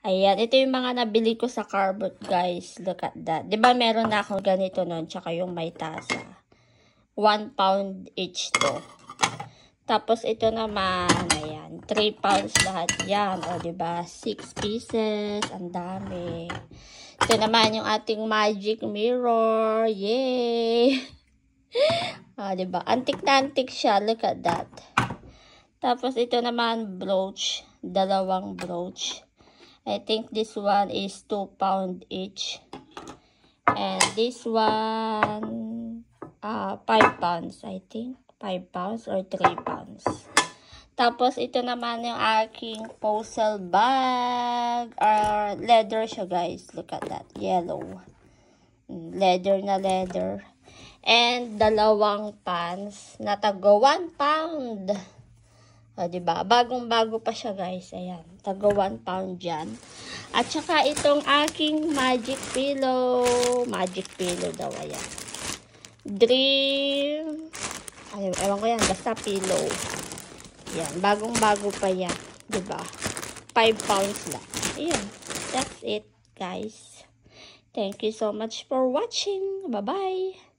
Ayan, ito yung mga nabili ko sa Carbot, guys. Look at that. Diba meron na akong ganito nun, tsaka yung may tasa. 1 pound each to. Tapos ito naman, ayan, 3 pounds lahat yan. O, diba? 6 pieces. Ang dami. Ito naman yung ating magic mirror. Yay! O, diba? Antik na antik siya. Look at that. Tapos ito naman, brooch. 2 brooch. I think this one is 2 pound each. And this one, 5 pounds, I think. 5 pounds or 3 pounds. Tapos, ito naman yung aking postal bag. Leather siya, guys. Look at that. Yellow. Leather na leather. And 2 pants na taga 1 pound. O, diba? Bagong-bago pa siya, guys. Ayan. Taga 1 pound dyan. At saka itong aking magic pillow. Magic pillow daw. Ayan. Dream. Ay, ewan ko yan. Basta pillow. Ayan. Bagong-bago pa yan. Diba? 5 pounds lang. Ayan. That's it, guys. Thank you so much for watching. Bye-bye.